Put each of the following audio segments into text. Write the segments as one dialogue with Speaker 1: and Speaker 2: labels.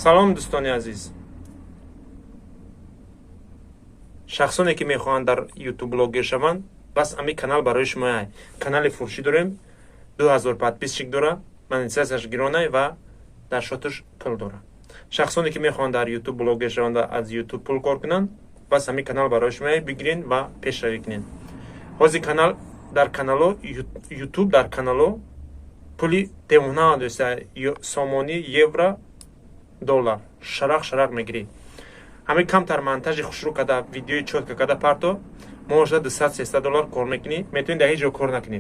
Speaker 1: салом дӯстони азиз. шахсоне ки мехоҳанд дар YouTube блогер шаванд, бас ами канал барои шумо. Канали фурӯшӣ дорем, 2000 подписчик дора, монетизасияш гиронай ва дар шоташ пул дора. шахсоне ки мехоҳанд дар YouTube блогер шаванд ва аз YouTube пул кор кунанд, бас ами канал барои шумо. Бигирин ва пешравӣ кунед. ҳозир канал дар канало YouTube дар канало пули демона доста сомони евро доллар шарақ мегирӣ. ҳамин камтар монтажи хушрӯ када видеои чотка када парто можа 200-300 доллар кор мекунӣ, метавонӣ дар ҳеҷ ҷо кор накунӣ.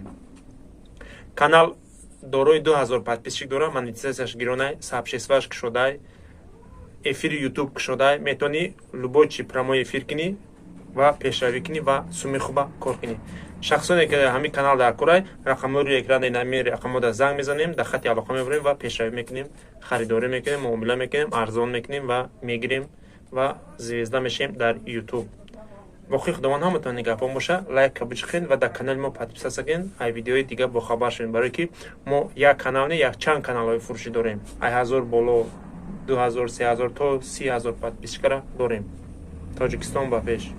Speaker 1: Канал дорои 2000 подписчик дора, монетизасияш гиронай, сабшесваш кушодай, эфири YouTube кушодай, метавонӣ любой чи прямой эфир кунӣ ва пешравӣ кунӣ ва суми хуба кор кунӣ. шахсоне ки ҳамин канал дар курай, рақамҳои экрани нами рақамҳода занг мезанем, дар хати алоқа мебарем ва пешравӣ мекунем, харидорӣ мекунем, муомила мекунем, арзон мекунем ва мегирем ва звезда мешем дар YouTube. воқеи худованд ҳаматон нигоҳбон боша, лайк бичихен ва дар канали мо подписаться кунед, ай видеои дига бохабар шавед, барои ки мо як канал не, як чанд каналҳои фурӯшӣ дорем. 1000 боло 2000 3000 то 30000 подписчикара дорем. Тоҷикистон ба пеш.